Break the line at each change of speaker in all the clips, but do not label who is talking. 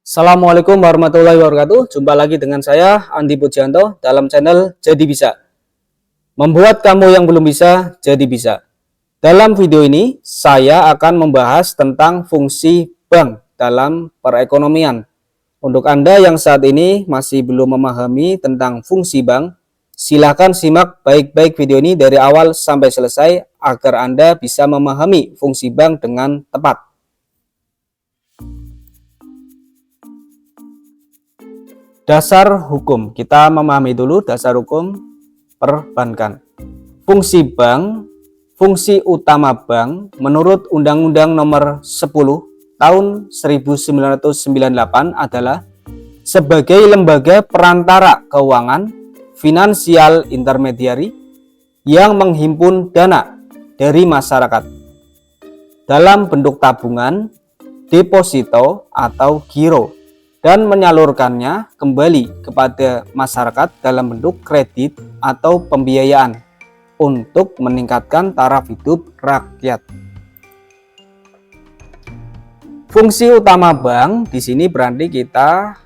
Assalamualaikum warahmatullahi wabarakatuh. Jumpa lagi dengan saya Andi Pujianto dalam channel Jadi Bisa. Membuat kamu yang belum bisa jadi bisa. Dalam video ini saya akan membahas tentang fungsi bank dalam perekonomian. Untuk Anda yang saat ini masih belum memahami tentang fungsi bank, silakan simak baik-baik video ini dari awal sampai selesai agar Anda bisa memahami fungsi bank dengan tepat. Dasar hukum, kita memahami dulu dasar hukum perbankan. Fungsi bank, fungsi utama bank menurut Undang-Undang Nomor 10 Tahun 1998 adalah sebagai lembaga perantara keuangan finansial intermediari yang menghimpun dana dari masyarakat dalam bentuk tabungan, deposito atau giro, dan menyalurkannya kembali kepada masyarakat dalam bentuk kredit atau pembiayaan untuk meningkatkan taraf hidup rakyat. Fungsi utama bank di sini berarti kita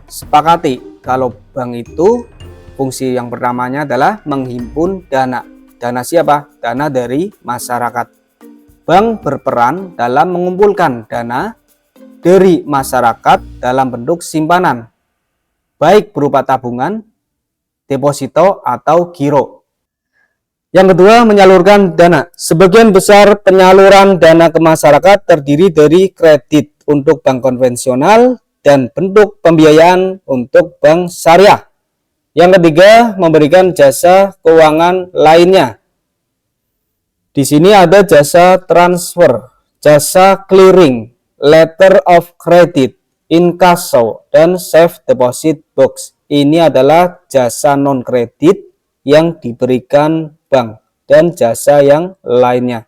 sepakati kalau bank itu fungsi yang pertamanya adalah menghimpun dana. Dana siapa? Dana dari masyarakat. Bank berperan dalam mengumpulkan dana dari masyarakat dalam bentuk simpanan, baik berupa tabungan, deposito, atau giro. Yang kedua, menyalurkan dana. Sebagian besar penyaluran dana ke masyarakat terdiri dari kredit untuk bank konvensional dan bentuk pembiayaan untuk bank syariah. Yang ketiga, memberikan jasa keuangan lainnya. Di sini ada jasa transfer, jasa clearing, letter of credit, inkasso, dan safe deposit box. Ini adalah jasa non-kredit yang diberikan bank dan jasa yang lainnya.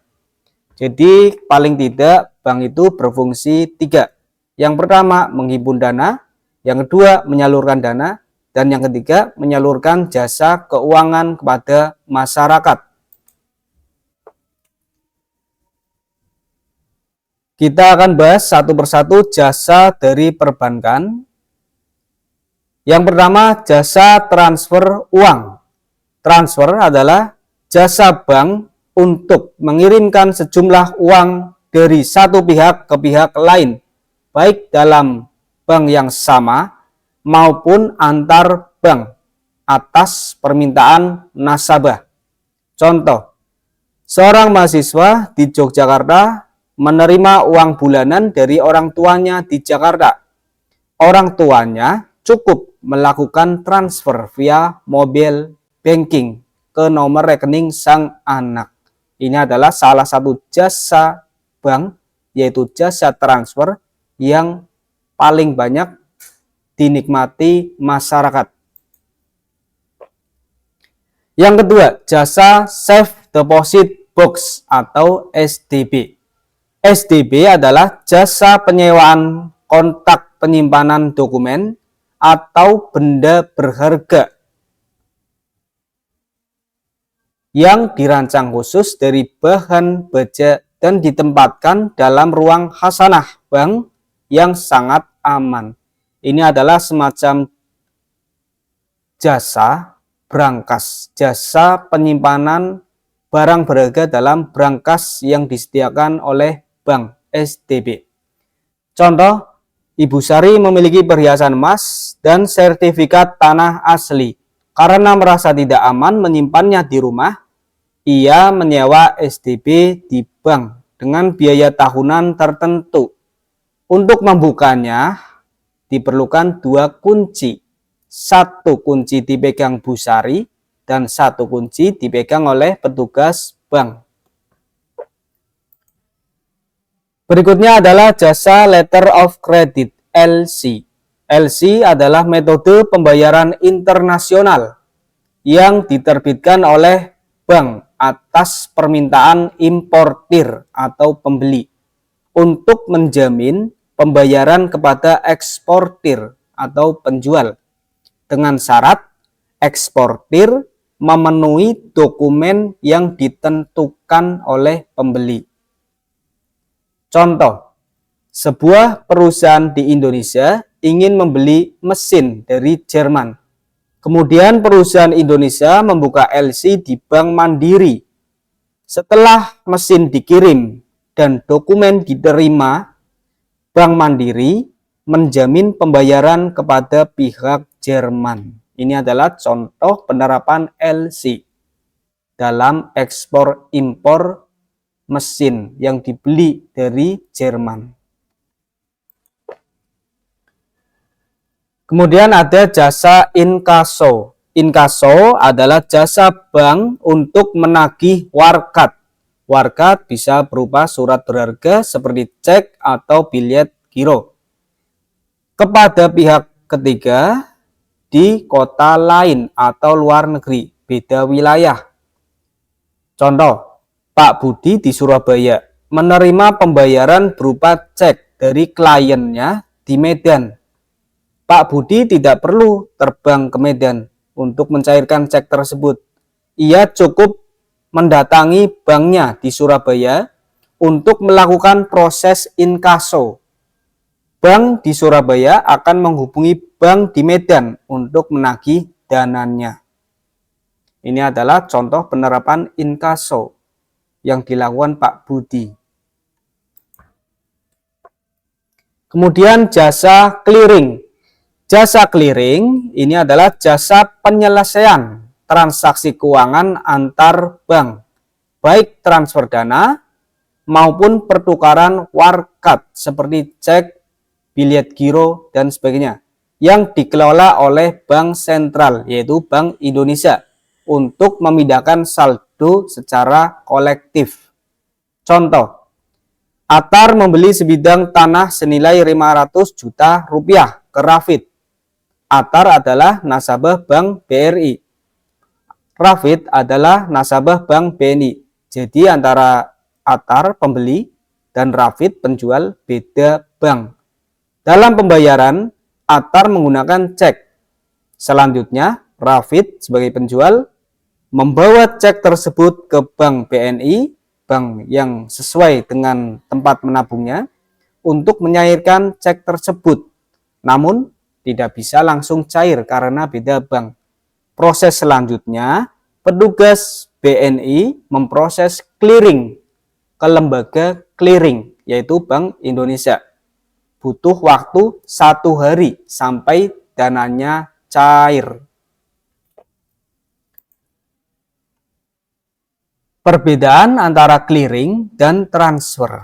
Jadi paling tidak bank itu berfungsi 3. Yang pertama menghimpun dana, yang kedua menyalurkan dana, dan yang ketiga menyalurkan jasa keuangan kepada masyarakat. Kita akan bahas satu persatu jasa dari perbankan. Yang pertama, jasa transfer uang. Transfer adalah jasa bank untuk mengirimkan sejumlah uang dari satu pihak ke pihak lain, baik dalam bank yang sama maupun antar bank atas permintaan nasabah. Contoh, seorang mahasiswa di Yogyakarta menerima uang bulanan dari orang tuanya di Jakarta. Orang tuanya cukup melakukan transfer via mobile banking ke nomor rekening sang anak. Ini adalah salah satu jasa bank, yaitu jasa transfer yang paling banyak dinikmati masyarakat. Yang kedua, jasa safe deposit box atau SDB. SDB adalah jasa penyewaan kontak penyimpanan dokumen atau benda berharga yang dirancang khusus dari bahan baja dan ditempatkan dalam ruang khasanah bank yang sangat aman. Ini adalah semacam jasa brankas, jasa penyimpanan barang berharga dalam brankas yang disediakan oleh bank SDB. Contoh, Ibu Sari memiliki perhiasan emas dan sertifikat tanah asli. Karena merasa tidak aman menyimpannya di rumah, ia menyewa SDB di bank dengan biaya tahunan tertentu. Untuk membukanya diperlukan 2 kunci. 1 kunci dipegang Bu Sari dan 1 kunci dipegang oleh petugas bank. Berikutnya adalah jasa letter of credit, LC. LC adalah metode pembayaran internasional yang diterbitkan oleh bank atas permintaan importir atau pembeli untuk menjamin pembayaran kepada eksportir atau penjual dengan syarat eksportir memenuhi dokumen yang ditentukan oleh pembeli. Contoh, Sebuah perusahaan di Indonesia ingin membeli mesin dari Jerman. Kemudian perusahaan Indonesia membuka LC di Bank Mandiri. Setelah mesin dikirim dan dokumen diterima, Bank Mandiri menjamin pembayaran kepada pihak Jerman. Ini adalah contoh penerapan LC dalam ekspor impor mesin yang dibeli dari Jerman. Kemudian ada jasa inkaso. Inkaso adalah jasa bank untuk menagih warkat. Warkat bisa berupa surat berharga seperti cek atau bilet giro kepada pihak ketiga di kota lain atau luar negeri, beda wilayah. Contoh, Pak Budi di Surabaya menerima pembayaran berupa cek dari kliennya di Medan. Pak Budi tidak perlu terbang ke Medan untuk mencairkan cek tersebut. Ia cukup mendatangi banknya di Surabaya untuk melakukan proses inkaso. Bank di Surabaya akan menghubungi bank di Medan untuk menagih dananya. Ini adalah contoh penerapan inkaso yang dilakukan Pak Budi. Kemudian jasa clearing. Jasa clearing ini adalah jasa penyelesaian transaksi keuangan antar bank, baik transfer dana maupun pertukaran warkat seperti cek, bilet giro, dan sebagainya, yang dikelola oleh Bank Sentral, yaitu Bank Indonesia, untuk memindahkan saldo secara kolektif. Contoh, Atar membeli sebidang tanah senilai 500 juta rupiah ke Rafid. Atar adalah nasabah Bank BRI. Rafid adalah nasabah Bank BNI. Jadi antara Atar pembeli dan Rafid penjual beda bank. Dalam pembayaran, Atar menggunakan cek. Selanjutnya, Rafid sebagai penjual membawa cek tersebut ke Bank BNI, bank yang sesuai dengan tempat menabungnya, untuk menyairkan cek tersebut. Namun, tidak bisa langsung cair karena beda bank. Proses selanjutnya, petugas BNI memproses clearing ke lembaga clearing, yaitu Bank Indonesia. Butuh waktu 1 hari sampai dananya cair. Perbedaan antara clearing dan transfer.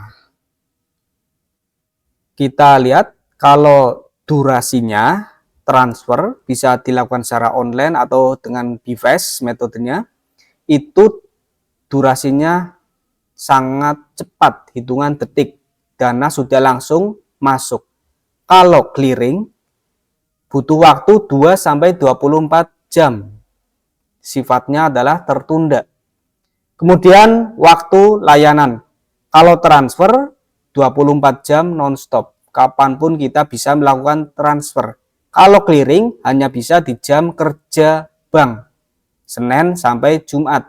Kita lihat kalau durasinya transfer bisa dilakukan secara online atau dengan device metodenya, itu durasinya sangat cepat, hitungan detik, dana sudah langsung masuk. Kalau clearing butuh waktu 2-24 jam, sifatnya adalah tertunda. Kemudian waktu layanan, kalau transfer 24 jam non-stop, kapanpun kita bisa melakukan transfer. Kalau clearing hanya bisa di jam kerja bank, Senin sampai Jumat,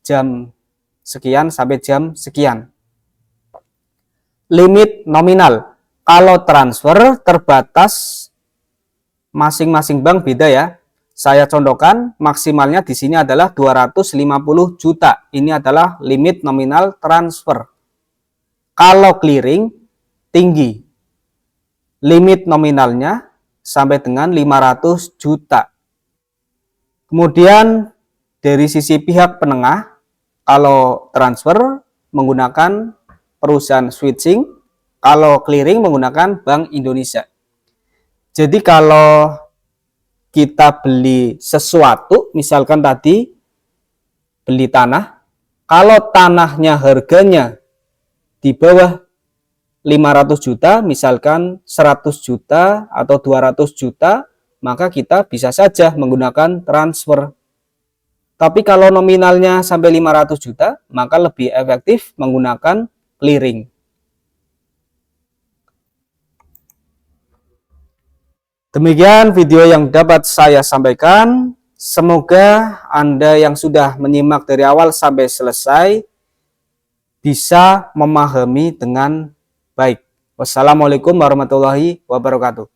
jam sekian sampai jam sekian. Limit nominal, kalau transfer terbatas, masing-masing bank beda ya. Saya contohkan, maksimalnya di sini adalah 250 juta. Ini adalah limit nominal transfer. Kalau clearing tinggi, limit nominalnya sampai dengan 500 juta. Kemudian dari sisi pihak penengah, kalau transfer menggunakan perusahaan switching, kalau clearing menggunakan Bank Indonesia. Jadi kalau kita beli sesuatu, misalkan tadi beli tanah, kalau tanahnya harganya di bawah 500 juta, misalkan 100 juta atau 200 juta, maka kita bisa saja menggunakan transfer. Tapi kalau nominalnya sampai 500 juta, maka lebih efektif menggunakan clearing. Demikian video yang dapat saya sampaikan. Semoga Anda yang sudah menyimak dari awal sampai selesai bisa memahami dengan baik. Wassalamualaikum warahmatullahi wabarakatuh.